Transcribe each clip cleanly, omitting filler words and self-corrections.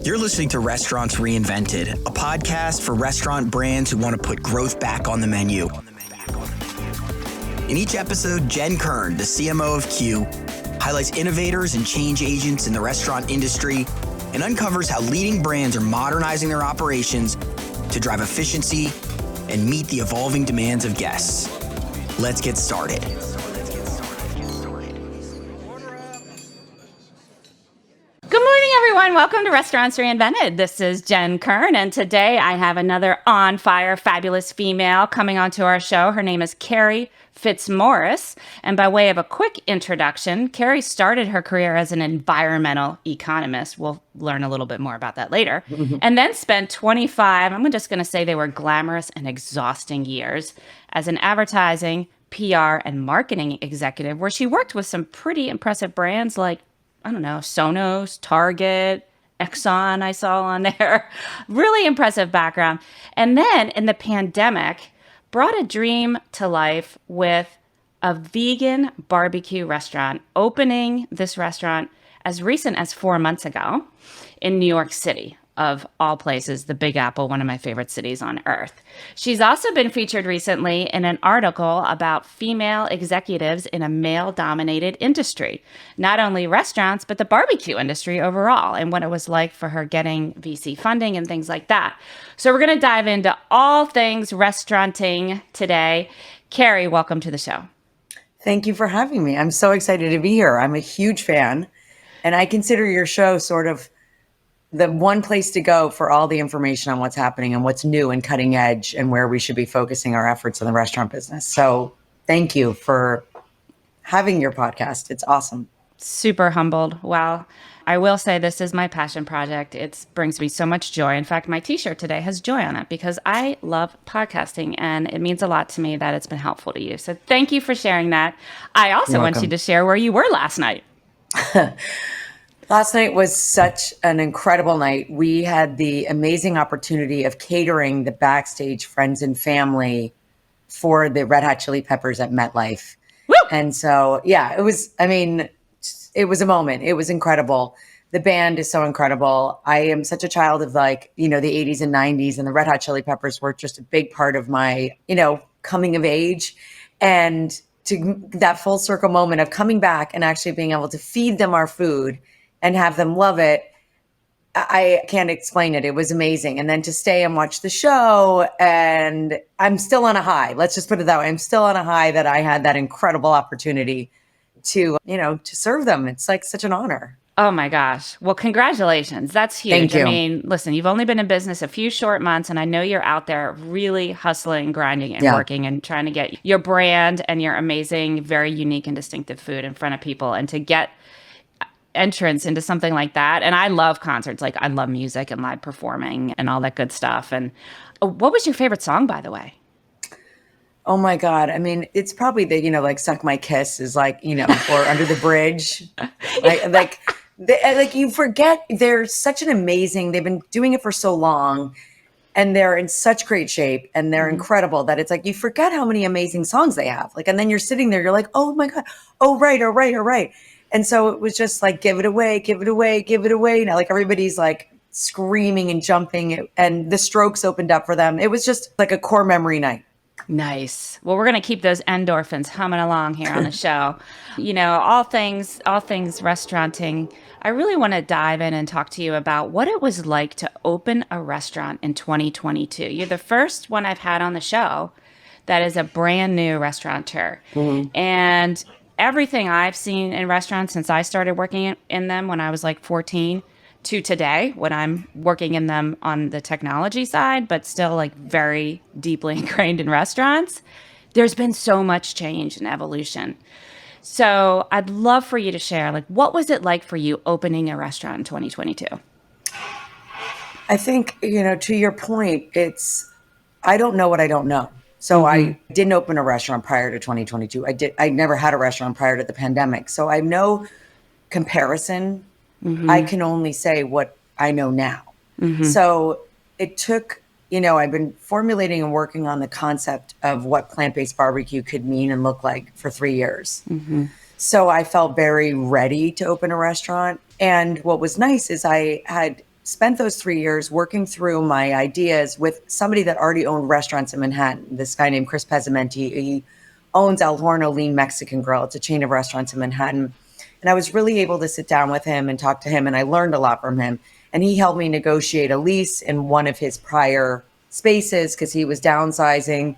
You're listening to Restaurants Reinvented, a podcast for restaurant brands who want to put growth back on the menu. In each episode, Jen Kern, the CMO of Q, highlights innovators and change agents in the restaurant industry and uncovers how leading brands are modernizing their operations to drive efficiency and meet the evolving demands of guests. Let's get started. Good morning, everyone. Welcome to Restaurants Reinvented. This is Jen Kern, and today I have another on-fire, fabulous female coming onto our show. Her name is Kerry Fitzmaurice, and by way of a quick introduction, Kerry started her career as an environmental economist. We'll learn a little bit more about that later. And then spent 25, I'm just going to say they were glamorous and exhausting years, as an advertising, PR, and marketing executive, where she worked with some pretty impressive brands like Sonos, Target, Exxon, I saw on there. Really impressive background. And then in the pandemic, brought a dream to life with a vegan barbecue restaurant, opening this restaurant as recent as 4 months ago in New York City, of all places, the Big Apple, one of my favorite cities on earth. She's also been featured recently in an article about female executives in a male-dominated industry, not only restaurants, but the barbecue industry overall, and what it was like for her getting VC funding and things like that. So we're going to dive into all things restauranting today. Kerry, welcome to the show. Thank you for having me. I'm so excited to be here. I'm a huge fan, and I consider your show sort of the one place to go for all the information on what's happening and what's new and cutting edge and where we should be focusing our efforts in the restaurant business. So thank you for having your podcast. It's awesome. Super humbled. Well, I will say this is my passion project. It brings me so much joy. In fact, my t-shirt today has joy on it because I love podcasting and it means a lot to me that it's been helpful to you. So thank you for sharing that. I also want you to share where you were last night. Last night was such an incredible night. We had the amazing opportunity of catering the backstage friends and family for the Red Hot Chili Peppers at MetLife. Woo! And so, yeah, it was a moment. It was incredible. The band is so incredible. I am such a child of the 80s and 90s, and the Red Hot Chili Peppers were just a big part of my, coming of age. And to that full circle moment of coming back and actually being able to feed them our food and have them love it, I can't explain it. It was amazing. And then to stay and watch the show, and I'm still on a high. Let's just put it that way. I'm still on a high that I had that incredible opportunity to serve them. It's like such an honor. Oh my gosh. Well, congratulations. That's huge. Thank you. I mean, listen, you've only been in business a few short months, and I know you're out there really hustling, grinding, and working and trying to get your brand and your amazing, very unique and distinctive food in front of people, and to get entrance into something like that. And I love concerts. Like, I love music and live performing and all that good stuff. And what was your favorite song, by the way? Oh my God. I mean, it's probably the, Suck My Kiss is or Under the Bridge. You forget they're such an amazing, they've been doing it for so long and they're in such great shape and they're incredible that it's like, you forget how many amazing songs they have. And then you're sitting there, you're like, oh my God. Oh, right. Oh, right. Oh, right. And so it was just like, give it away, give it away, give it away. Now, everybody's screaming and jumping, and the Strokes opened up for them. It was just like a core memory night. Nice. Well, we're going to keep those endorphins humming along here on the show. All things restauranting. I really want to dive in and talk to you about what it was like to open a restaurant in 2022. You're the first one I've had on the show that is a brand new restaurateur. Mm-hmm. And everything I've seen in restaurants since I started working in them when I was 14 to today, when I'm working in them on the technology side, but still very deeply ingrained in restaurants, there's been so much change and evolution. So I'd love for you to share, what was it like for you opening a restaurant in 2022? I think, to your point, I don't know what I don't know. So I didn't open a restaurant prior to 2022. I never had a restaurant prior to the pandemic. So I have no comparison. Mm-hmm. I can only say what I know now. Mm-hmm. So it took, I've been formulating and working on the concept of what plant-based barbecue could mean and look like for 3 years. Mm-hmm. So I felt very ready to open a restaurant. And what was nice is I had spent those 3 years working through my ideas with somebody that already owned restaurants in Manhattan, this guy named Chris Pezzamenti. He owns El Horno Lean Mexican Grill. It's a chain of restaurants in Manhattan. And I was really able to sit down with him and talk to him, and I learned a lot from him. And he helped me negotiate a lease in one of his prior spaces because he was downsizing.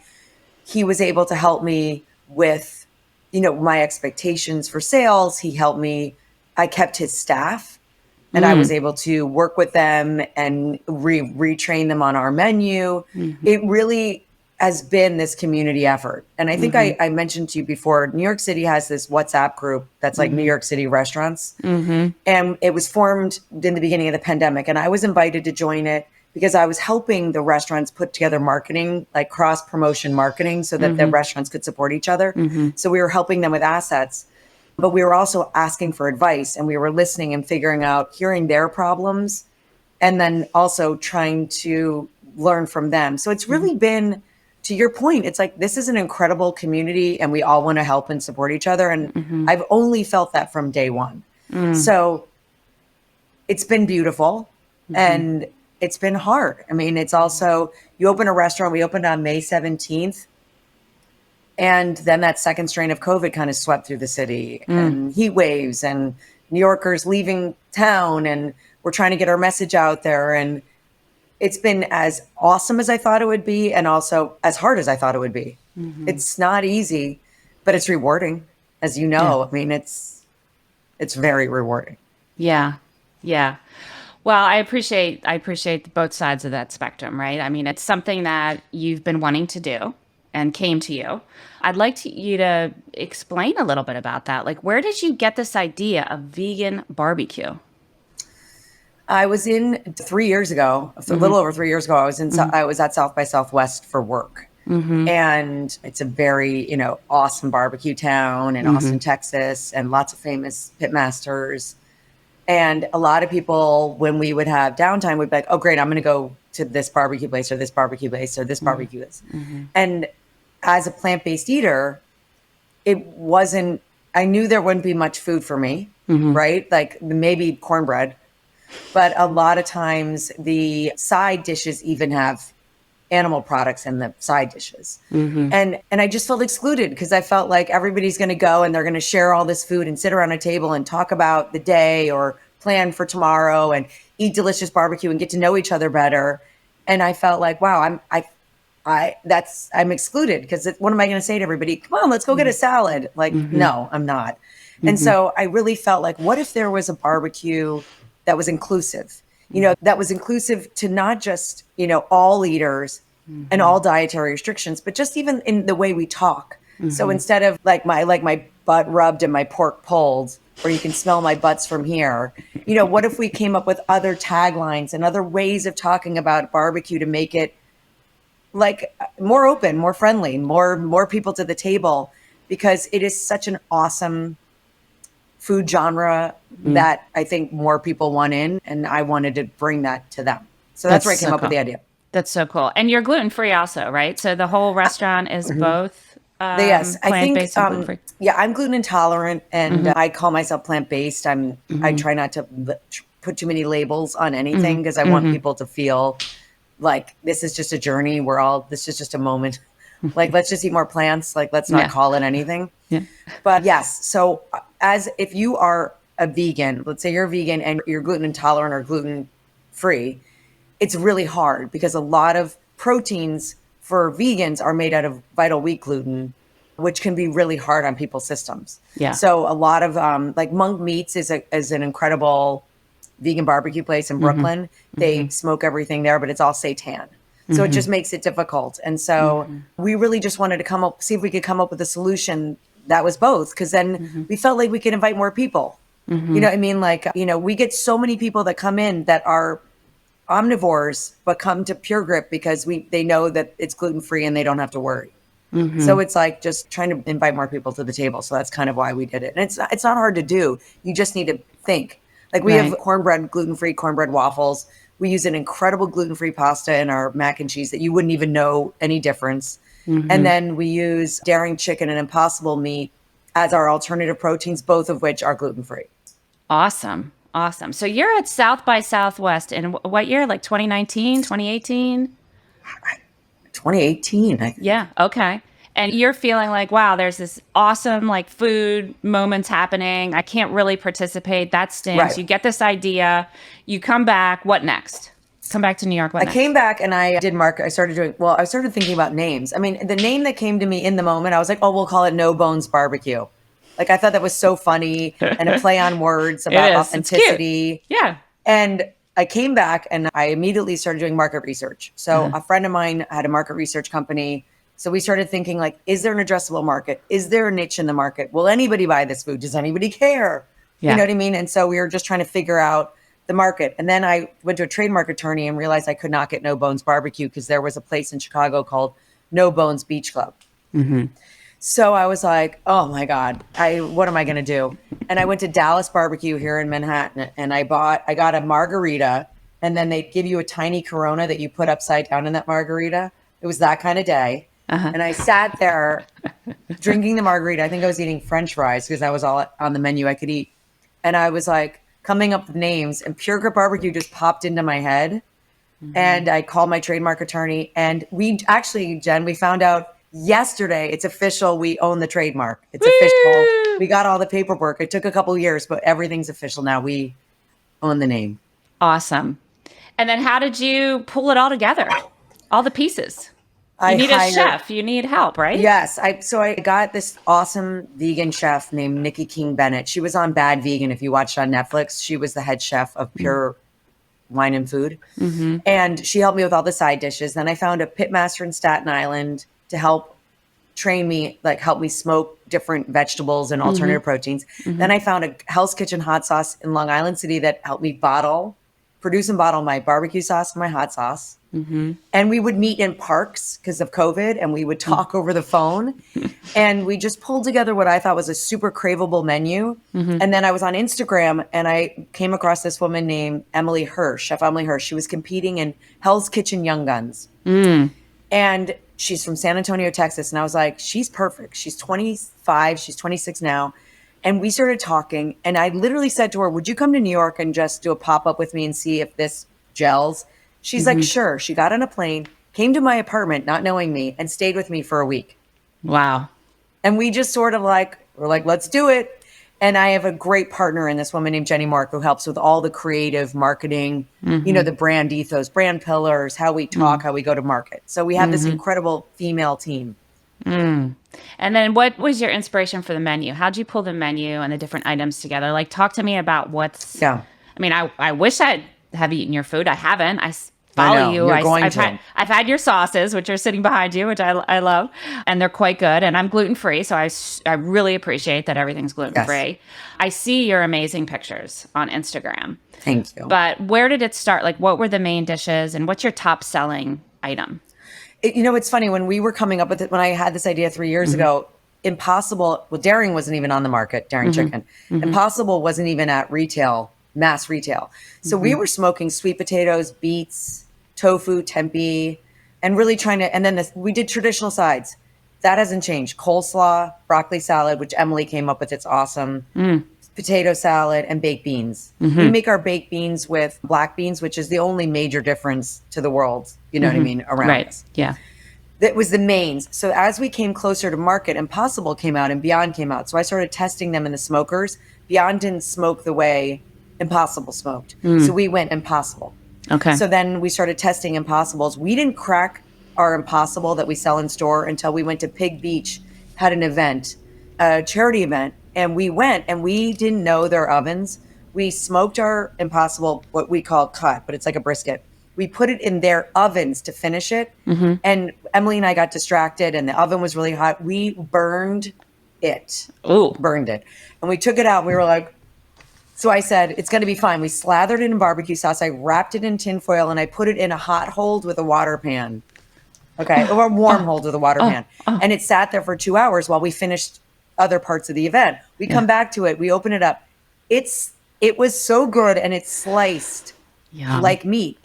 He was able to help me with, my expectations for sales. He helped me. I kept his staff, and I was able to work with them and retrain them on our menu. It really has been this community effort. And I think I mentioned to you before, New York City has this WhatsApp group that's like New York City restaurants. And it was formed in the beginning of the pandemic. And I was invited to join it because I was helping the restaurants put together marketing, like cross promotion marketing, so that the restaurants could support each other. So we were helping them with assets, but we were also asking for advice, and we were listening and figuring out, hearing their problems, and then also trying to learn from them. So it's really been, to your point, it's like, this is an incredible community and we all want to help and support each other. And I've only felt that from day one. So it's been beautiful and it's been hard. I mean, it's also, you open a restaurant, we opened on May 17th. And then that second strain of COVID kind of swept through the city and heat waves and New Yorkers leaving town, and we're trying to get our message out there. And it's been as awesome as I thought it would be, and also as hard as I thought it would be. It's not easy, but it's rewarding, as you know. I mean, it's very rewarding. Yeah. Well, I appreciate both sides of that spectrum, right? I mean, it's something that you've been wanting to do and came to you. I'd like you to explain a little bit about that. Like, where did you get this idea of vegan barbecue? I was in 3 years ago, a little over 3 years ago, I was at South by Southwest for work. And it's a very, awesome barbecue town in Austin, Texas, and lots of famous pitmasters. And a lot of people, when we would have downtime, would be like, oh, great, I'm going to go to this barbecue place or this barbecue place or this barbecue place. And as a plant-based eater, I knew there wouldn't be much food for me, right? Like maybe cornbread. But a lot of times the side dishes even have animal products in the side dishes. And I just felt excluded because I felt like everybody's going to go and they're going to share all this food and sit around a table and talk about the day or plan for tomorrow and eat delicious barbecue and get to know each other better. And I felt like, wow, I'm excluded because what am I going to say to everybody? Come on, let's go get a salad. Like, no, I'm not. And so I really felt like, what if there was a barbecue that was inclusive, that was inclusive to not just, all eaters and all dietary restrictions, but just even in the way we talk. So instead of like my butt rubbed and my pork pulled, or you can smell my butts from here, what if we came up with other taglines and other ways of talking about barbecue to make it like more open, more friendly, more people to the table, because it is such an awesome food genre that I think more people want in, and I wanted to bring that to them. So that's where I came up with the idea. That's so cool. And you're gluten-free also, right? So the whole restaurant is both yes, plant-based and gluten-free. Yeah, I'm gluten intolerant, and I call myself plant-based. I try not to put too many labels on anything because I want people to feel like this is just a journey. This is just a moment. Like, let's just eat more plants. Like, let's not call it anything. But yes, so if you are a vegan, let's say you're a vegan and you're gluten intolerant or gluten free, it's really hard because a lot of proteins for vegans are made out of vital wheat gluten, which can be really hard on people's systems. So a lot of like Monk Meats is an incredible vegan barbecue place in Brooklyn. They smoke everything there, but it's all seitan. So it just makes it difficult. And so we really just wanted to see if we could come up with a solution that was both, because then we felt like we could invite more people. You know what I mean? Like, we get so many people that come in that are omnivores, but come to Pure Grit because they know that it's gluten-free and they don't have to worry. So it's like just trying to invite more people to the table. So that's kind of why we did it. And it's not hard to do. You just need to think. Like we have gluten-free cornbread waffles. We use an incredible gluten-free pasta in our mac and cheese that you wouldn't even know any difference. And then we use daring chicken and impossible meat as our alternative proteins, both of which are gluten-free. Awesome. Awesome. So you're at South by Southwest in what year? Like 2019, 2018? 2018, I think. Yeah. Okay. And you're feeling like, wow, there's this awesome like food moments happening. I can't really participate. That stinks. Right. You get this idea. You come back. What next? Come back to New York. What I next? came back and I did I started thinking about names. I mean, the name that came to me in the moment, I was like, oh, we'll call it No Bones Barbecue. Like, I thought that was so funny and a play on words about authenticity. Yeah. And I came back and I immediately started doing market research. So a friend of mine had a market research company. So we started thinking like, is there an addressable market? Is there a niche in the market? Will anybody buy this food? Does anybody care? Yeah. You know what I mean? And so we were just trying to figure out the market. And then I went to a trademark attorney and realized I could not get No Bones Barbecue because there was a place in Chicago called No Bones Beach Club. Mm-hmm. So I was like, oh my God, what am I going to do? And I went to Dallas Barbecue here in Manhattan and I got a margarita, and then they'd give you a tiny Corona that you put upside down in that margarita. It was that kind of day. And I sat there drinking the margarita. I think I was eating French fries because that was all on the menu I could eat. And I was like coming up with names, and Pure Grit BBQ just popped into my head. And I called my trademark attorney, and we actually, Jen, we found out yesterday, it's official. We own the trademark. It's official. We got all the paperwork. It took a couple of years, but everything's official now. We own the name. Awesome. And then how did you pull it all together? All the pieces. You need a chef. You need help, right? Yes. So I got this awesome vegan chef named Nikki King Bennett. She was on Bad Vegan. If you watched on Netflix, she was the head chef of Pure Wine and Food. Mm-hmm. And she helped me with all the side dishes. Then I found a pitmaster in Staten Island to help train me, like help me smoke different vegetables and alternative proteins. Mm-hmm. Then I found a Hell's Kitchen hot sauce in Long Island City that helped me produce and bottle my barbecue sauce and my hot sauce. Mm-hmm. And we would meet in parks because of COVID, and we would talk over the phone. And we just pulled together what I thought was a super craveable menu. Mm-hmm. And then I was on Instagram and I came across this woman named Emily Hirsch, Chef Emily Hirsch. She was competing in Hell's Kitchen Young Guns. And she's from San Antonio, Texas. And I was like, she's perfect. She's 25. She's 26 now. And we started talking. And I literally said to her, would you come to New York and just do a pop-up with me and see if this gels? She's like, sure. She got on a plane, came to my apartment, not knowing me, and stayed with me for a week. Wow. And we just sort of we're like, let's do it. And I have a great partner in this woman named Jenny Mark, who helps with all the creative marketing, the brand ethos, brand pillars, how we talk, how we go to market. So we have this incredible female team. And then what was your inspiration for the menu? How'd you pull the menu and the different items together? Like, talk to me about I mean, I wish I'd have eaten your food. I haven't. I follow you. I've had your sauces, which are sitting behind you, which I love, and they're quite good. And I'm gluten-free, so I really appreciate that everything's gluten-free. Yes. I see your amazing pictures on Instagram. Thank you. But where did it start? Like, what were the main dishes, and what's your top selling item? It's funny, when we were coming up with it, when I had this idea 3 years ago, Impossible, Daring wasn't even on the market, Daring Chicken. Impossible wasn't even at retail, mass retail. So we were smoking sweet potatoes, beets, tofu, tempeh, and really trying to, and then we did traditional sides. That hasn't changed. Coleslaw, broccoli salad, which Emily came up with. It's awesome. Potato salad, and baked beans. We make our baked beans with black beans, which is the only major difference to the world, you know what I mean, around us. Yeah. That was the mains. So as we came closer to market, Impossible came out and Beyond came out. So I started testing them in the smokers. Beyond didn't smoke the way Impossible smoked. So we went Impossible. Okay. So then we started testing Impossibles. We didn't crack our Impossible that we sell in store until we went to Pig Beach, had an event, a charity event. And we went and we didn't know their ovens. We smoked our Impossible, what we call cut, but it's like a brisket. We put it in their ovens to finish it. And Emily and I got distracted and the oven was really hot. We burned it. Burned it. And we took it out and we were like, so I said, it's going to be fine. We slathered it in barbecue sauce. I wrapped it in tin foil and I put it in a hot hold with a water pan. Okay. Or a warm hold with a water pan. And it sat there for 2 hours while we finished other parts of the event. We come back to it. We open it up. It was so good, and it's sliced like meat.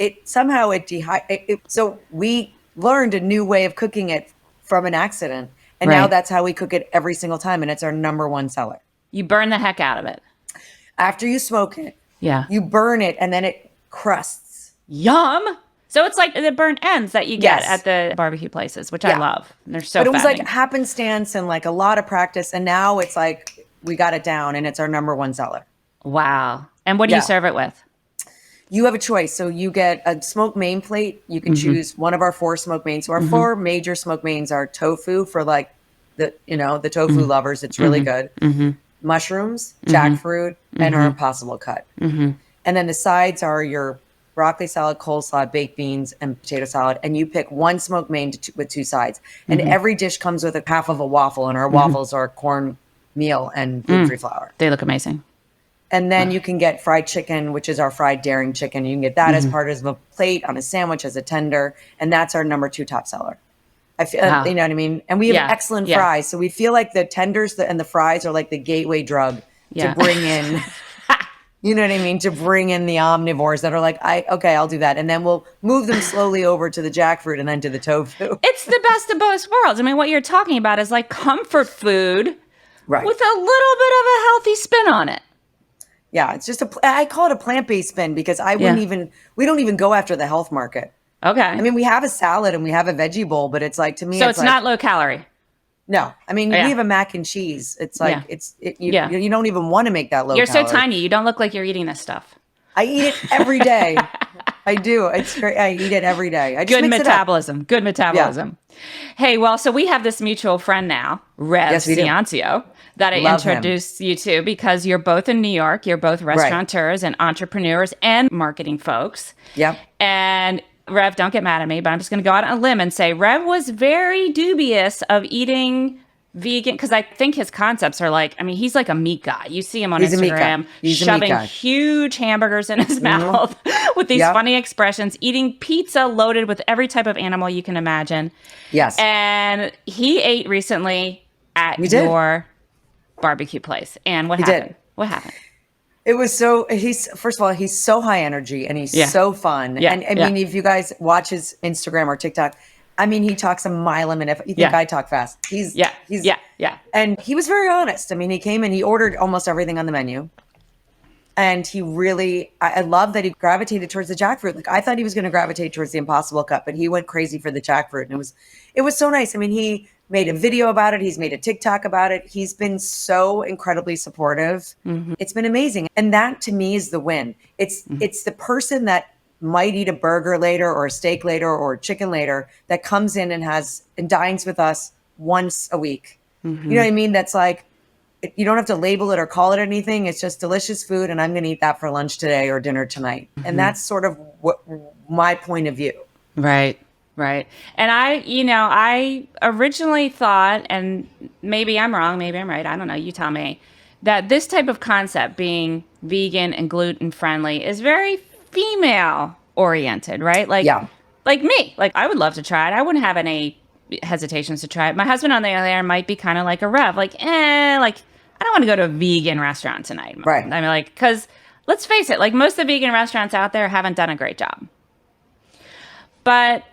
So we learned a new way of cooking it from an accident, and now that's how we cook it every single time, and it's our number one seller. You burn the heck out of it. After you smoke it, Yeah. You burn it and then it crusts. Yum. So it's like the burnt ends that you get Yes. at the barbecue places, which I love. And they're so But it was like fattening. happenstance and like a lot of practice. And now it's like we got it down and it's our number one seller. Wow. And what do you Yeah. serve it with? You have a choice. So you get a smoked main plate. You can choose one of our 4 smoked mains. So our 4 major smoked mains are tofu for like the tofu lovers. It's really good. Mushrooms, jackfruit, and our impossible cut. And then the sides are your broccoli salad, coleslaw, baked beans, and potato salad. And you pick one smoked main with 2 sides. And every dish comes with a half of a waffle. And our waffles are corn meal and gluten-free flour. They look amazing. And then you can get fried chicken, which is our fried daring chicken. You can get that as part of a plate on a sandwich as a tender. And that's our number 2 top seller. I feel, you know what I mean? And we have excellent fries. So we feel like the tenders and the fries are like the gateway drug to bring in, you know what I mean? To bring in the omnivores that are like, okay, I'll do that. And then we'll move them slowly over to the jackfruit and then to the tofu. It's the best of both worlds. I mean, what you're talking about is like comfort food with a little bit of a healthy spin on it. Yeah, it's just I call it a plant-based spin because we don't even go after the health market. Okay. I mean, we have a salad and we have a veggie bowl, but it's like, to me, so it's like, not low calorie. No, I mean, we have a mac and cheese. It's like, you don't even want to make that low You're calorie. so tiny. You don't look like you're eating this stuff. I eat it every day. I do. It's great. I eat it every day. I just Good mix metabolism. Good metabolism. Yeah. Hey, well, so we have this mutual friend now, Rev Ciancio, that I introduced you to because you're both in New York. You're both restaurateurs and entrepreneurs and marketing folks. Yep. And Rev, don't get mad at me, but I'm just going to go out on a limb and say Rev was very dubious of eating vegan because I think his concepts are like, I mean, he's like a meat guy. You see him on Instagram shoving huge hamburgers in his mouth with these funny expressions, eating pizza loaded with every type of animal you can imagine. Yes. And he ate recently at your barbecue place. And what happened? What happened? It was first of all, he's so high energy and he's so fun. Yeah. And I mean, if you guys watch his Instagram or TikTok, I mean, he talks a mile a minute. You think I talk fast? He's And he was very honest. I mean, he came and he ordered almost everything on the menu. And he really, I love that he gravitated towards the jackfruit. Like I thought he was going to gravitate towards the impossible cut, but he went crazy for the jackfruit. And it was so nice. I mean, he made a video about it. He's made a TikTok about it. He's been so incredibly supportive. It's been amazing. And that to me is the win. It's the person that might eat a burger later or a steak later or chicken later that comes in and dines with us once a week. You know what I mean? That's like, you don't have to label it or call it anything. It's just delicious food. And I'm going to eat that for lunch today or dinner tonight. And that's sort of what my point of view. Right. Right. And I originally thought, and maybe I'm wrong, maybe I'm right, I don't know, you tell me, that this type of concept being vegan and gluten friendly is very female oriented, right? Like me, like I would love to try it. I wouldn't have any hesitations to try it. My husband on the other hand might be kind of like a Rev, like I don't want to go to a vegan restaurant tonight. Right. I mean, like, because let's face it, like most of the vegan restaurants out there haven't done a great job. But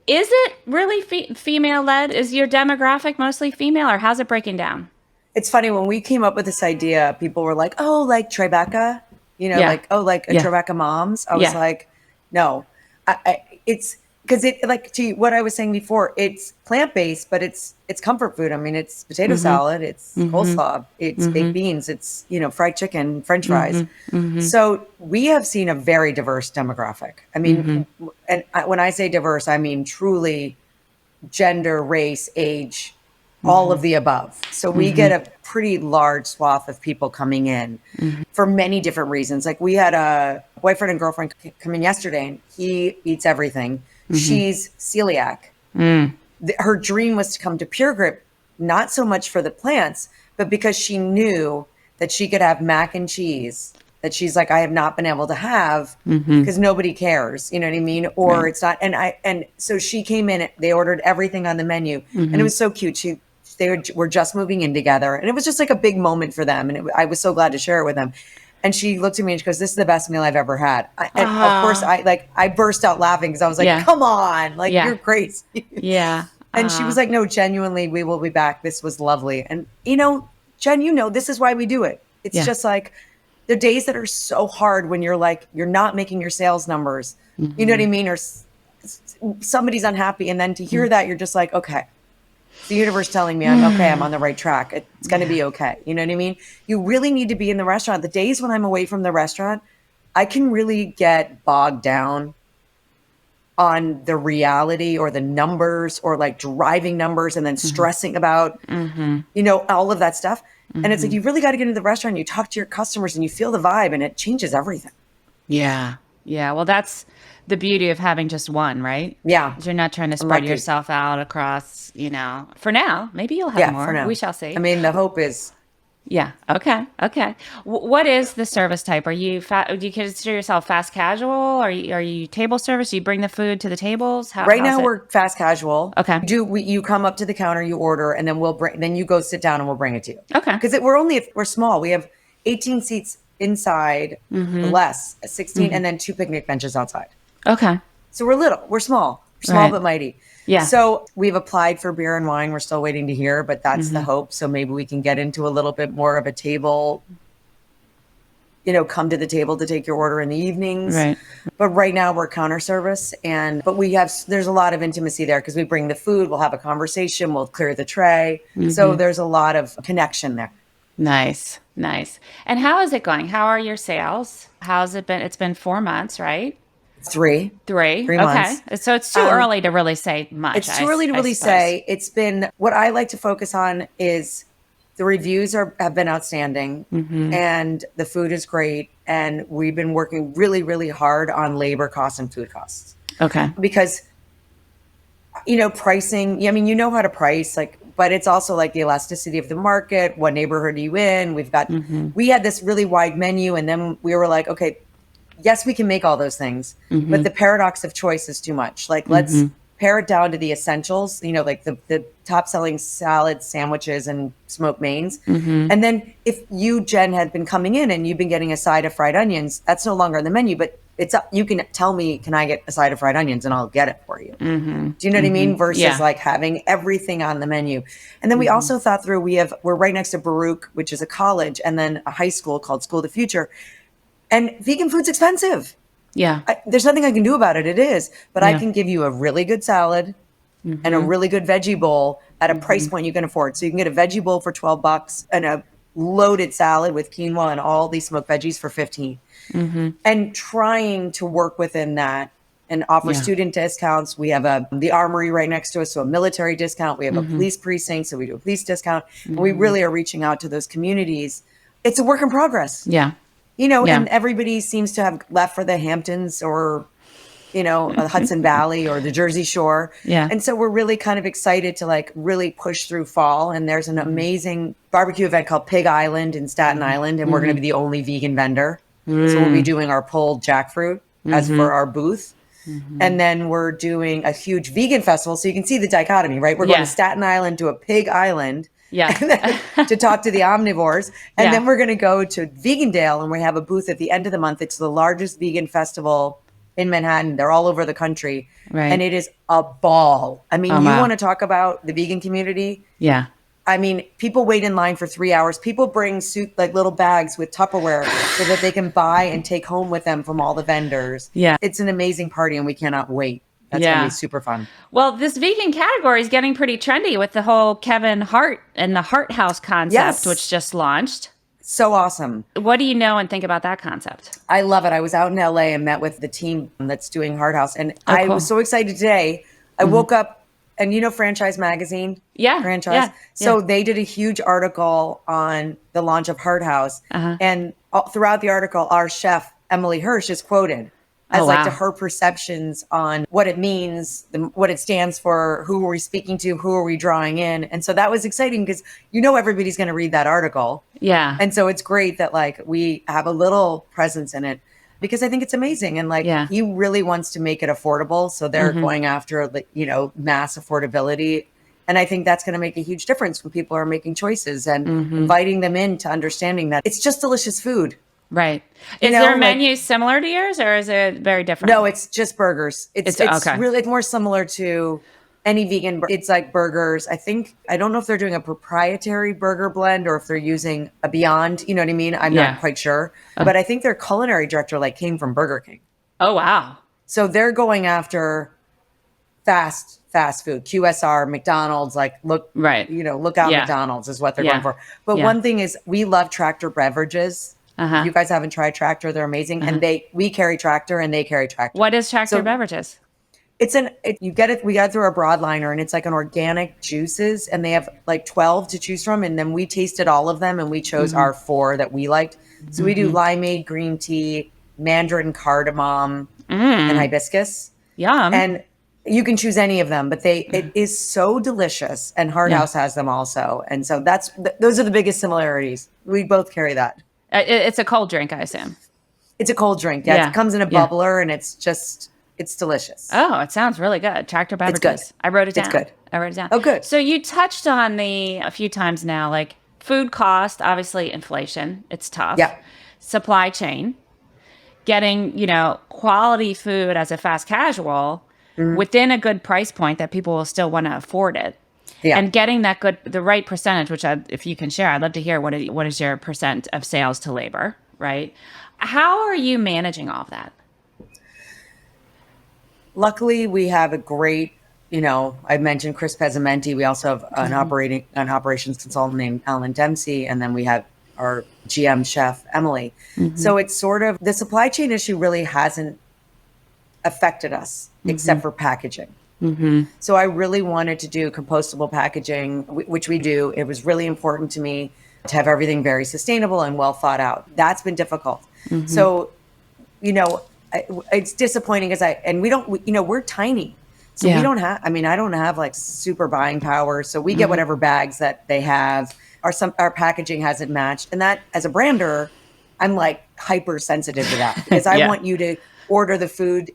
is it really female led? Is your demographic mostly female, or how's it breaking down? It's funny, when we came up with this idea, people were like, oh, like Tribeca, like Tribeca moms. I was like, no, it's because like to what I was saying before, it's plant-based, but it's comfort food. I mean, it's potato salad, it's coleslaw, it's baked beans, it's, fried chicken, French fries. So we have seen a very diverse demographic. I mean, and when I say diverse, I mean truly gender, race, age, all of the above. So we get a pretty large swath of people coming in for many different reasons. Like we had a boyfriend and girlfriend come in yesterday and he eats everything. She's celiac. Her dream was to come to Pure Grit, not so much for the plants, but because she knew that she could have mac and cheese that she's like, I have not been able to have because nobody cares. You know what I mean? Or it's not. And so she came in, they ordered everything on the menu and it was so cute. They were just moving in together and it was just like a big moment for them. And I was so glad to share it with them. And she looked at me and she goes, this is the best meal I've ever had. And of course I burst out laughing because I was like, come on, like you're crazy. And she was like, no, genuinely, we will be back. This was lovely. And Jen, this is why we do it. It's just like, the days that are so hard when you're like, you're not making your sales numbers, you know what I mean? Or somebody's unhappy. And then to hear that, you're just like, okay, it's the universe telling me I'm okay. I'm on the right track. It's going to be okay. You know what I mean? You really need to be in the restaurant. The days when I'm away from the restaurant, I can really get bogged down on the reality or the numbers or like driving numbers and then stressing about, you know, all of that stuff. And it's like, you really got to get into the restaurant. You talk to your customers and you feel the vibe and it changes everything. Yeah. Yeah. Well, that's the beauty of having just one, right? Yeah. You're not trying to spread yourself out across, you know, for now. Maybe you'll have more. For now. We shall see. I mean, the hope is. Yeah. Okay. Okay. What is the service type? Are you do you consider yourself fast casual? Are you table service? Do you bring the food to the tables? Right now we're fast casual. Okay. You come up to the counter, you order, and then then you go sit down and we'll bring it to you. Okay. Because we're small. We have 18 seats inside, less 16, and then 2 picnic benches outside. Okay. So we're little. We're small. Small but mighty. Yeah. So we've applied for beer and wine. We're still waiting to hear, but that's the hope. So maybe we can get into a little bit more of a table, you know, come to the table to take your order in the evenings. Right. But right now we're counter service but there's a lot of intimacy there because we bring the food, we'll have a conversation, we'll clear the tray. So there's a lot of connection there. Nice. Nice. And how is it going? How are your sales? How's it been? It's been 4 months, right? 3 months. Okay. So it's too early to really say much. It's too early to really say. It's been, what I like to focus on is the reviews have been outstanding and the food is great. And we've been working really, really hard on labor costs and food costs. Okay. Because, you know, pricing, I mean, you know how to price, but it's also like the elasticity of the market. What neighborhood are you in? We had this really wide menu and then we were like, okay, yes, we can make all those things, but the paradox of choice is too much. Like, let's pare it down to the essentials, you know, like the top selling salads, sandwiches, and smoked mains. And then if you, Jen, had been coming in and you've been getting a side of fried onions, that's no longer on the menu, but you can tell me, can I get a side of fried onions? And I'll get it for you. Do you know what I mean? Versus like having everything on the menu. And then we also thought through, we're right next to Baruch, which is a college, and then a high school called School of the Future. And vegan food's expensive. Yeah. There's nothing I can do about it. It is. But I can give you a really good salad and a really good veggie bowl at a price point you can afford. So you can get a veggie bowl for $12 and a loaded salad with quinoa and all these smoked veggies for $15. And trying to work within that and offer student discounts. We have the armory right next to us, so a military discount. We have a police precinct, so we do a police discount. And we really are reaching out to those communities. It's a work in progress. Yeah. You know, and everybody seems to have left for the Hamptons or, you know, the Hudson Valley or the Jersey Shore. Yeah. And so we're really kind of excited to like really push through fall. And there's an amazing barbecue event called Pig Island in Staten Island. And we're going to be the only vegan vendor. So we'll be doing our pulled jackfruit as for our booth. And then we're doing a huge vegan festival. So you can see the dichotomy, right? We're going to Staten Island to a Pig Island. To talk to the omnivores. And then we're going to go to Vegandale and we have a booth at the end of the month. It's the largest vegan festival in Manhattan. They're all over the country. Right. And it is a ball. I mean, you want to talk about the vegan community? Yeah. I mean, people wait in line for 3 hours. People bring like little bags with Tupperware so that they can buy and take home with them from all the vendors. Yeah. It's an amazing party and we cannot wait. That's going to be super fun. Well, this vegan category is getting pretty trendy with the whole Kevin Hart and the Hart House concept, which just launched. So awesome. What do you know and think about that concept? I love it. I was out in LA and met with the team that's doing Hart House. And I was so excited today. I woke up and you know Franchise Magazine? Yeah. Franchise. Yeah. So they did a huge article on the launch of Hart House. And throughout the article, our chef, Emily Hirsch, is quoted as to her perceptions on what it means, what it stands for, who are we speaking to, who are we drawing in. And so that was exciting because you know everybody's going to read that article. Yeah. And so it's great that like we have a little presence in it because I think it's amazing. And like he really wants to make it affordable. So they're going after, you know, mass affordability. And I think that's going to make a huge difference when people are making choices and inviting them into understanding that it's just delicious food. Right. Is their menu similar to yours or is it very different? No, it's just burgers. It's really more similar to any vegan, it's like burgers. I don't know if they're doing a proprietary burger blend or if they're using a Beyond, you know what I mean? I'm not quite sure. But I think their culinary director came from Burger King. Oh, wow. So they're going after fast food, QSR, McDonald's, look out McDonald's is what they're going for. But one thing is we love Tractor beverages. If you guys haven't tried Tractor, they're amazing. And we carry Tractor and they carry Tractor. What is Tractor beverages? We got it through our broadliner, and it's like an organic juices, and they have 12 to choose from. And then we tasted all of them and we chose our 4 that we liked. So we do limeade green tea, mandarin cardamom, and hibiscus. Yum. And you can choose any of them, but it is so delicious. And Hard House has them also. And so those are the biggest similarities. We both carry that. It's a cold drink, I assume. It's a cold drink. Yeah. It comes in a bubbler, and it's delicious. Oh, it sounds really good. Tractor beverages. It's good. I wrote it down. It's good. I wrote it down. Oh, good. So you touched on a few times now, food cost, obviously inflation. It's tough. Yeah. Supply chain, getting, quality food as a fast casual within a good price point that people will still want to afford it. Yeah. And getting the right percentage, which if you can share, I'd love to hear what is your percent of sales to labor, right? How are you managing all of that? Luckily, we have a great, I mentioned Chris Pezzamenti. We also have an operations consultant named Alan Dempsey. And then we have our GM chef, Emily. So it's sort of, the supply chain issue really hasn't affected us except for packaging. So I really wanted to do compostable packaging, which we do. It was really important to me to have everything very sustainable and well thought out. That's been difficult. So, it's disappointing we're tiny. So we don't have, I don't have super buying power. So we get whatever bags that they have. Our packaging hasn't matched. And that, as a brander, I'm hypersensitive to that because I want you to order the food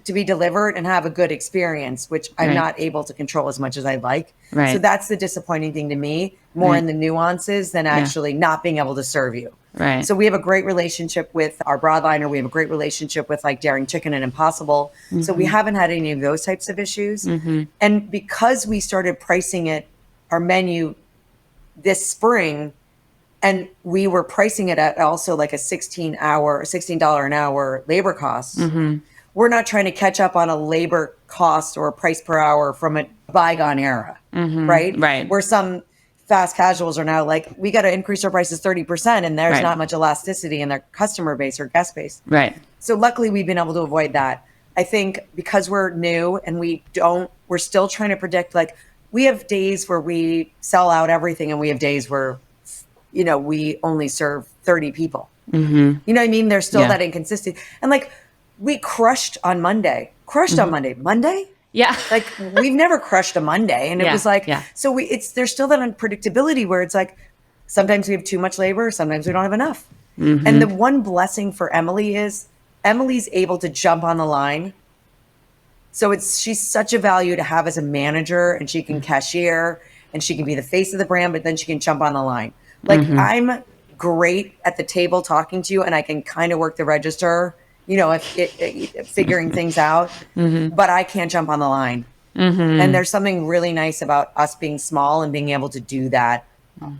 to be delivered and have a good experience, which I'm not able to control as much as I'd like. Right. So that's the disappointing thing to me, more in the nuances than actually not being able to serve you. Right. So we have a great relationship with our broadliner. We have a great relationship with Daring Chicken and Impossible. So we haven't had any of those types of issues. And because we started pricing our menu this spring, and we were pricing it at also a $16 an hour labor cost. We're not trying to catch up on a labor cost or a price per hour from a bygone era, right? Right. Where some fast casuals are now we got to increase our prices 30%, and there's not much elasticity in their customer base or guest base. Right. So luckily we've been able to avoid that. I think because we're new and we're still trying to predict, we have days where we sell out everything, and we have days where, we only serve 30 people. You know what I mean? There's still that inconsistency. And we crushed on Monday. Monday? Yeah. We've never crushed a Monday. And it was so there's still that unpredictability where it's sometimes we have too much labor, sometimes we don't have enough. And the one blessing for Emily is Emily's able to jump on the line. So she's such a value to have as a manager, and she can cashier and she can be the face of the brand, but then she can jump on the line. I'm great at the table talking to you, and I can kind of work the register, figuring things out, but I can't jump on the line. And there's something really nice about us being small and being able to do that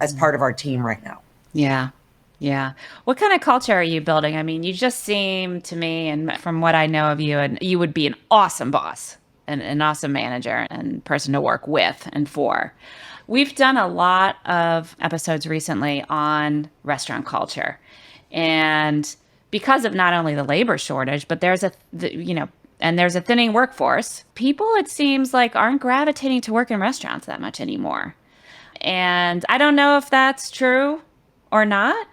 as part of our team right now. Yeah. Yeah. What kind of culture are you building? You just seem to me, and from what I know of you, and you would be an awesome boss and an awesome manager and person to work with and for. We've done a lot of episodes recently on restaurant culture, and because of not only the labor shortage, but there's a thinning workforce, people, it seems aren't gravitating to work in restaurants that much anymore. And I don't know if that's true or not,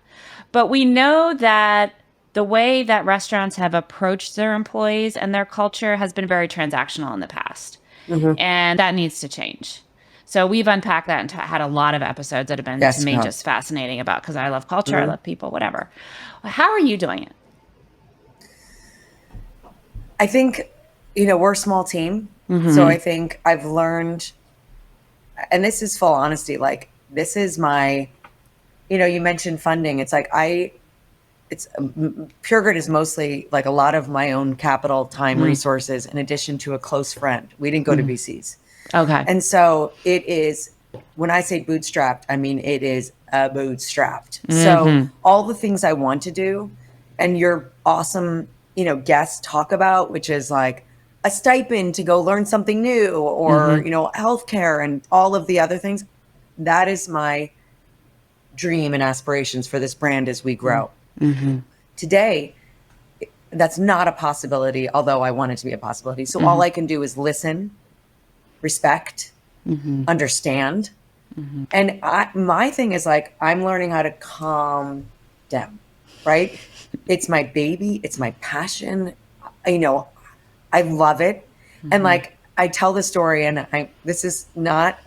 but we know that the way that restaurants have approached their employees and their culture has been very transactional in the past. And that needs to change. So we've unpacked that and had a lot of episodes that have been to me just fascinating about, because I love culture, I love people, whatever. How are you doing it? I think, we're a small team. So I think I've learned, and this is full honesty, this is my, you mentioned funding. It's Pure Grit is mostly a lot of my own capital, time, resources, in addition to a close friend. We didn't go to BC's. Okay. And so it is, when I say bootstrapped, I mean, it is bootstrapped. So all the things I want to do and your awesome, guests talk about, which is like a stipend to go learn something new or, healthcare and all of the other things. That is my dream and aspirations for this brand as we grow. Today, that's not a possibility, although I want it to be a possibility. So all I can do is listen, respect, understand. And my thing is like, I'm learning how to calm down, right? It's my baby. It's my passion. I love it. And like, I tell the story and this is not,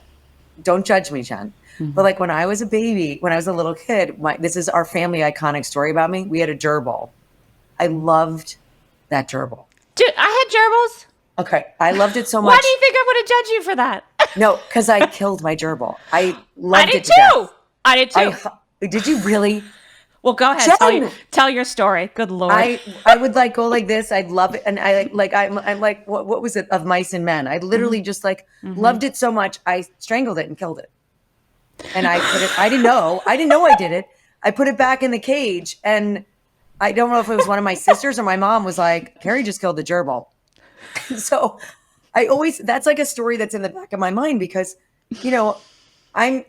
don't judge me, Jen. But like when I was a baby, when I was a little kid, this is our family iconic story about me. We had a gerbil. I loved that gerbil. Dude, I had gerbils. Okay. I loved it so much. Why do you think I would have judged you for that? No, because I killed my gerbil. I loved it to death. I did too. Did you really? Well, go ahead. Tell your story. Good Lord. I would like go like this. I'd love it. And I'm like, what was it, Of Mice and Men? I literally just like loved it so much. I strangled it and killed it. And I didn't know I did it. I put it back in the cage, and I don't know if it was one of my sisters or my mom was like, Kerry just killed the gerbil. So that's like a story that's in the back of my mind because, I'm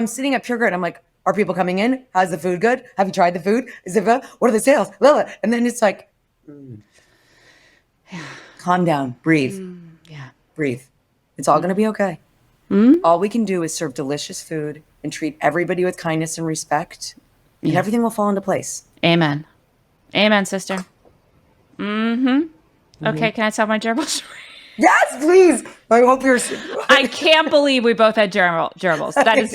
sitting at Pure Grit. I'm like, are people coming in? How's the food good? Have you tried the food? Is it good? What are the sales? Blah, blah. And then it's like, calm down, breathe. Breathe. It's all going to be okay. All we can do is serve delicious food and treat everybody with kindness and respect, and everything will fall into place. Amen. Amen, sister. Okay, can I tell my gerbil story? Yes, please. I hope you're... I can't believe we both had gerbils. That is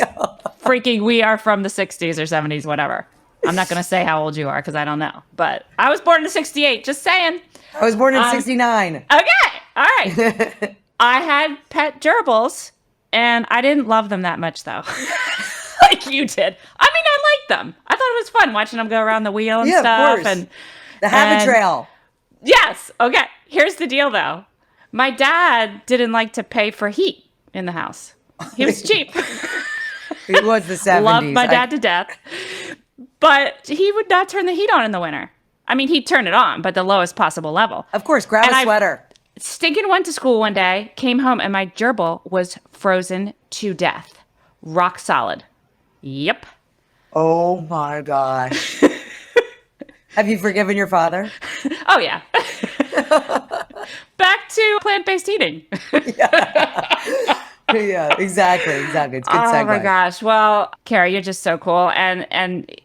freaking... We are from the 60s or 70s, whatever. I'm not going to say how old you are because I don't know. But I was born in 68, just saying. I was born in 69. Okay, all right. I had pet gerbils, and I didn't love them that much, though. Like you did. I mean, I liked them. I thought it was fun watching them go around the wheel and stuff. Of course. And the habit trail. Yes. Okay. Here's the deal, though. My dad didn't like to pay for heat in the house. He was cheap. It was the 70s. Loved my dad to death. But he would not turn the heat on in the winter. I mean, he'd turn it on, but the lowest possible level. Of course. Grab a sweater. Stinking went to school one day, came home, and my gerbil was frozen to death. Rock solid. Yep. Oh, my gosh. Have you forgiven your father? Oh, yeah. Back to plant-based eating. Yeah, exactly. It's a good segue. Oh my gosh. Well, Kerry, you're just so cool. And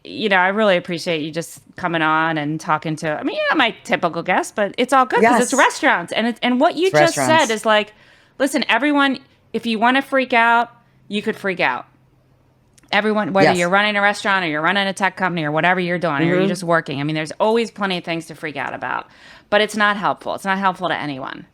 I really appreciate you just coming on and talking to, I mean, you're not my typical guest, but it's all good because it's restaurants. And what you just said is like, listen, everyone, if you want to freak out, you could freak out. Everyone, whether you're running a restaurant or you're running a tech company or whatever you're doing, or you're just working. I mean, there's always plenty of things to freak out about, but it's not helpful. It's not helpful to anyone.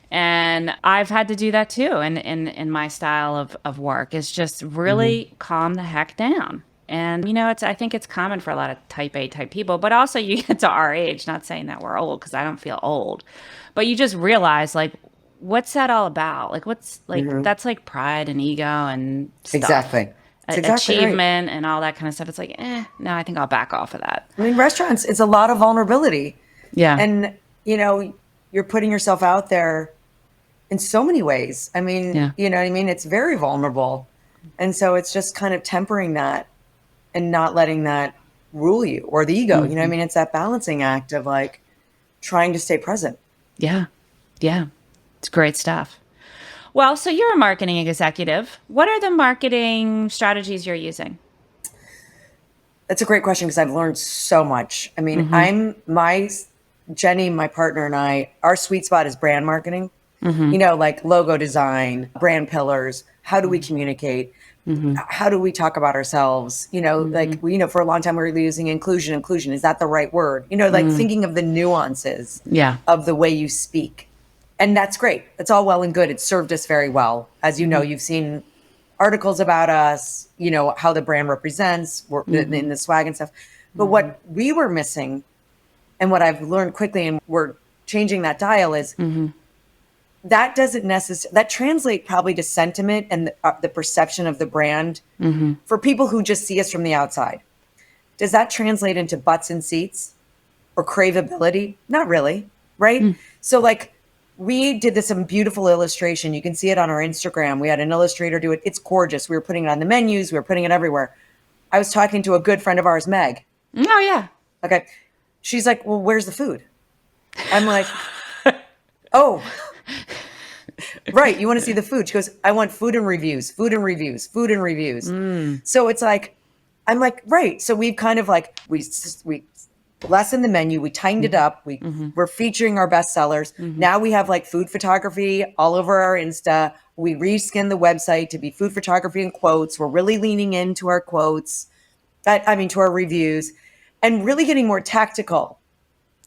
And I've had to do that too in my style of work, is just really calm the heck down. And, I think it's common for a lot of type A type people, but also you get to our age, not saying that we're old because I don't feel old, but you just realize like, what's that all about? Like, what's like, that's like pride and ego and stuff. Exactly. Achievement and all that kind of stuff. It's like, no, I think I'll back off of that. I mean, restaurants, it's a lot of vulnerability. Yeah. And, you're putting yourself out there in so many ways. I mean, you know what I mean? It's very vulnerable. And so it's just kind of tempering that and not letting that rule you, or the ego. You know what I mean? It's that balancing act of like trying to stay present. Yeah. Yeah. It's great stuff. Well, so you're a marketing executive. What are the marketing strategies you're using? That's a great question because I've learned so much. I mean, Jenny, my partner, and I, our sweet spot is brand marketing. Like logo design, brand pillars. How do we communicate? How do we talk about ourselves? Like for a long time we were using inclusion. Inclusion, is that the right word? Like thinking of the nuances of the way you speak. And that's great. That's all well and good. It's served us very well. As you know, you've seen articles about us, how the brand represents in the swag and stuff. But what we were missing, and what I've learned quickly, and we're changing that dial, is that doesn't necessarily, that translate probably to sentiment and the perception of the brand for people who just see us from the outside. Does that translate into butts and seats or craveability? Not really, right? So like we did some beautiful illustration. You can see it on our Instagram. We had an illustrator do it. It's gorgeous. We were putting it on the menus. We were putting it everywhere. I was talking to a good friend of ours, Meg. Oh, yeah. Okay. She's like, well, where's the food? I'm like, oh, right. You want to see the food? She goes, I want food and reviews, food and reviews, food and reviews. So it's like, I'm like, right. So we've kind of like, we lessened the menu. We tightened it up. We're featuring our best sellers. Now we have like food photography all over our Insta. We reskinned the website to be food photography and quotes. We're really leaning into our quotes, to our reviews, and really getting more tactical.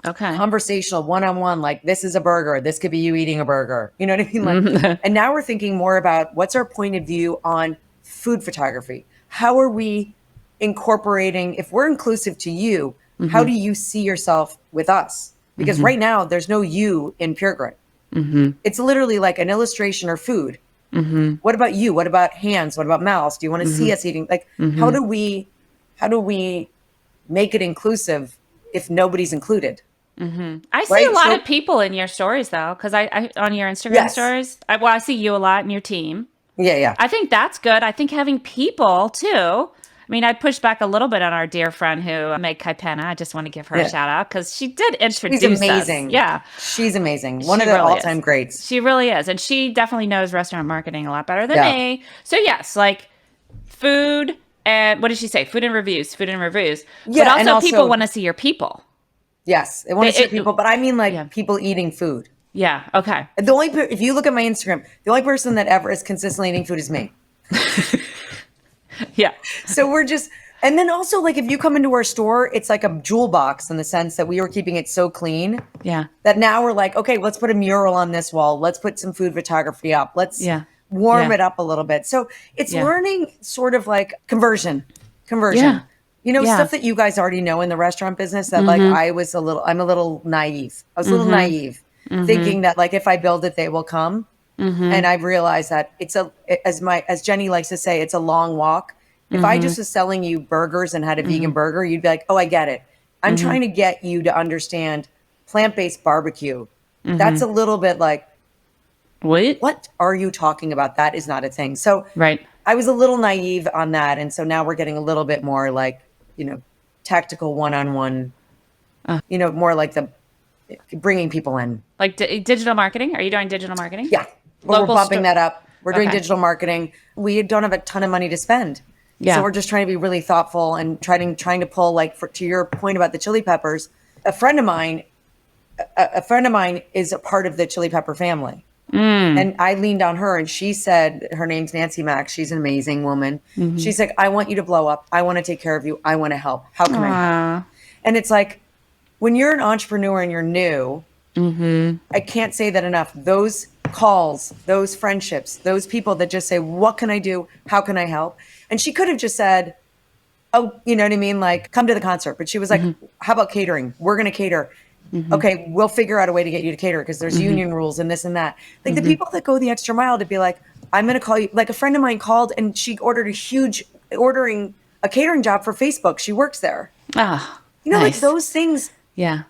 Okay. Conversational, one-on-one, like this is a burger. This could be you eating a burger. You know what I mean? Like, and now we're thinking more about what's our point of view on food photography? How are we incorporating, if we're inclusive to you, how do you see yourself with us? Because right now there's no you in Pure Grit. It's literally like an illustration or food. What about you? What about hands? What about mouths? Do you want to see us eating? Like, how do we make it inclusive if nobody's included? I see a lot of people in your stories though, because I on your Instagram stories, I see you a lot and your team. Yeah. I think that's good. I think having people too. I mean, I pushed back a little bit on our dear friend who made Kaipena. I just want to give her a shout out because she did introduce She's amazing. us. Yeah. She's amazing. One of the all-time greats. She really is. And she definitely knows restaurant marketing a lot better than me. So yes, like food and what did she say? Food and reviews. Yeah, but also people want to see your people. Yes. They want to see people, but I mean like people eating food. Yeah. Okay. If you look at my Instagram, the only person that ever is consistently eating food is me. Yeah. So we're just, and then also like if you come into our store, it's like a jewel box in the sense that we were keeping it so clean. Yeah. That now we're like, okay, let's put a mural on this wall. Let's put some food photography up. Let's warm it up a little bit. So it's learning sort of like conversion. Yeah. Stuff that you guys already know in the restaurant business that like I'm a little naive. I was a little naive thinking that like if I build it, they will come. And I've realized that as Jenny likes to say, it's a long walk. If I just was selling you burgers and had a vegan burger, you'd be like, oh, I get it. I'm trying to get you to understand plant-based barbecue. That's a little bit like, what are you talking about? That is not a thing. So I was a little naive on that. And so now we're getting a little bit more like, tactical one-on-one, more like the bringing people in. Like digital marketing? Are you doing digital marketing? Yeah. We're bumping that up. We're doing digital marketing. We don't have a ton of money to spend. Yeah. So we're just trying to be really thoughtful and trying to pull to your point about the chili peppers. A friend of mine is a part of the chili pepper family. And I leaned on her and she said, her name's Nancy Mack. She's an amazing woman. She's like, I want you to blow up. I want to take care of you. I want to help. How can I help? And it's like, when you're an entrepreneur and you're new, I can't say that enough. Those calls, those friendships, those people that just say, what can I do? How can I help? And she could have just said, oh, you know what I mean? Like, come to the concert. But she was like, how about catering? We're going to cater. Okay, we'll figure out a way to get you to cater because there's union rules and this and that. Like the people that go the extra mile to be like, I'm going to call you. Like a friend of mine called and she ordering a catering job for Facebook. She works there. Like those things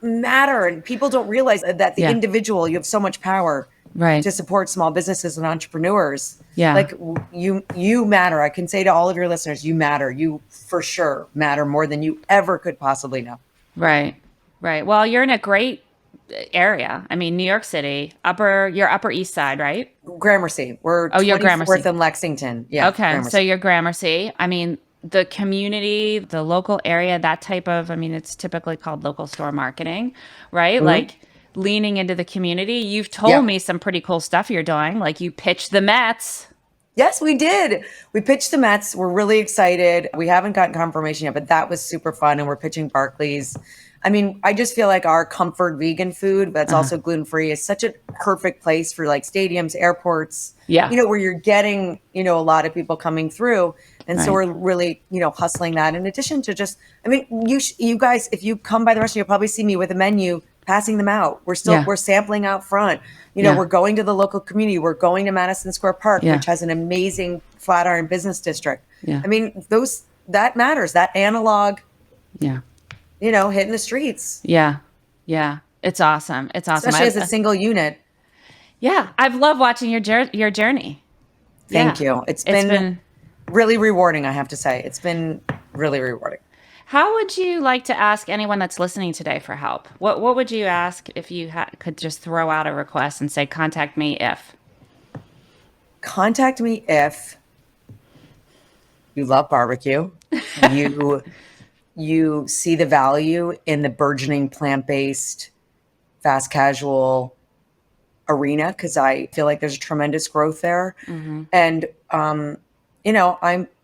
matter. And people don't realize that the individual, you have so much power to support small businesses and entrepreneurs. Yeah. Like you matter. I can say to all of your listeners, you matter. You for sure matter more than you ever could possibly know. Right. Well, you're in a great area. I mean, New York City, you're Upper East Side, right? Gramercy. We're you're Gramercy. 24th and Lexington. Yeah. Okay. Gramercy. So you're Gramercy. I mean, the community, the local area, that type of, it's typically called local store marketing, right? Like leaning into the community. You've told me some pretty cool stuff you're doing. Like you pitched the Mets. Yes, we did. We pitched the Mets. We're really excited. We haven't gotten confirmation yet, but that was super fun. And we're pitching Barclays. I just feel like our comfort vegan food that's also gluten-free is such a perfect place for like stadiums, airports, where you're getting, a lot of people coming through. And so we're really, hustling that in addition to just, you guys, if you come by the restaurant, you'll probably see me with a menu passing them out. We're sampling out front. Yeah. We're going to the local community. We're going to Madison Square Park, Yeah. which has an amazing Flatiron business district. Yeah. I mean, that matters. That analog, Yeah. hitting the streets. Yeah. Yeah. It's awesome. It's awesome. Especially as a single unit. Yeah. I've loved watching your journey. Thank Yeah. you. It's been really rewarding, I have to say. It's been really rewarding. How would you like to ask anyone that's listening today for help? What would you ask if you could just throw out a request and say, contact me if? Contact me if you love barbecue, you see the value in the burgeoning plant-based, fast casual arena, because I feel like there's tremendous growth there. Mm-hmm. And,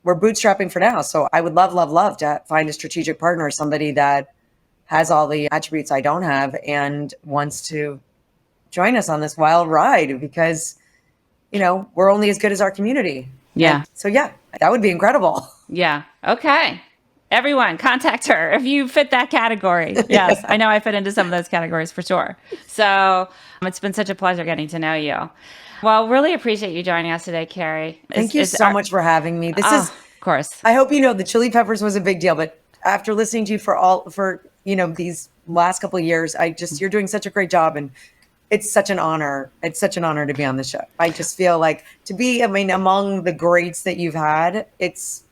we're bootstrapping for now. So I would love to find a strategic partner, somebody that has all the attributes I don't have and wants to join us on this wild ride, because, we're only as good as our community. Yeah. And so that would be incredible. Yeah. Okay. Everyone, contact her if you fit that category. Yes, I know I fit into some of those categories for sure. So it's been such a pleasure getting to know you. Well, really appreciate you joining us today, Kerry. Thank you so much for having me. This is, of course. I hope the chili peppers was a big deal, but after listening to you for these last couple of years, you're doing such a great job, and it's such an honor. It's such an honor to be on the show. I just feel like among the greats that you've had, it's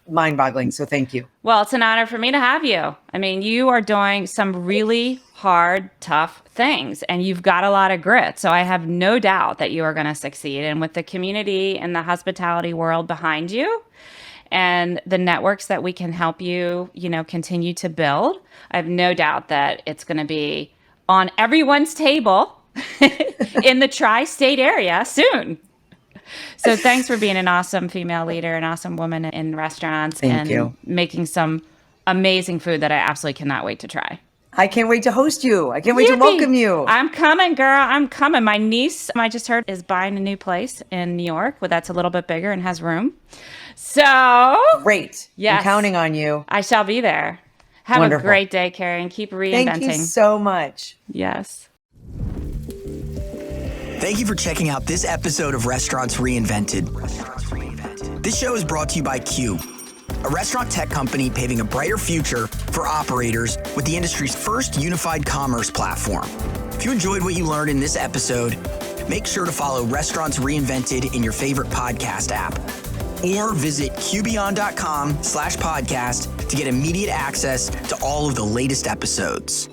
mind-boggling. So thank you. Well, it's an honor for me to have you. I mean, you are doing some really hard, tough things, and you've got a lot of grit. So I have no doubt that you are going to succeed. And with the community and the hospitality world behind you and the networks that we can help you, continue to build, I have no doubt that it's going to be on everyone's table in the tri-state area soon. So thanks for being an awesome female leader, an awesome woman in restaurants, Thank you. Making some amazing food that I absolutely cannot wait to try. I can't wait to host you. I can't wait to welcome you. I'm coming, girl. I'm coming. My niece, I just heard, is buying a new place in New York that's a little bit bigger and has room. So great. Yes. I'm counting on you. I shall be there. Have Wonderful. a great day, Kerry, and keep reinventing. Thank you so much. Yes. Thank you for checking out this episode of Restaurants Reinvented. This show is brought to you by Q, a restaurant tech company paving a brighter future for operators with the industry's first unified commerce platform. If you enjoyed what you learned in this episode, make sure to follow Restaurants Reinvented in your favorite podcast app, or visit qbeyond.com/podcast to get immediate access to all of the latest episodes.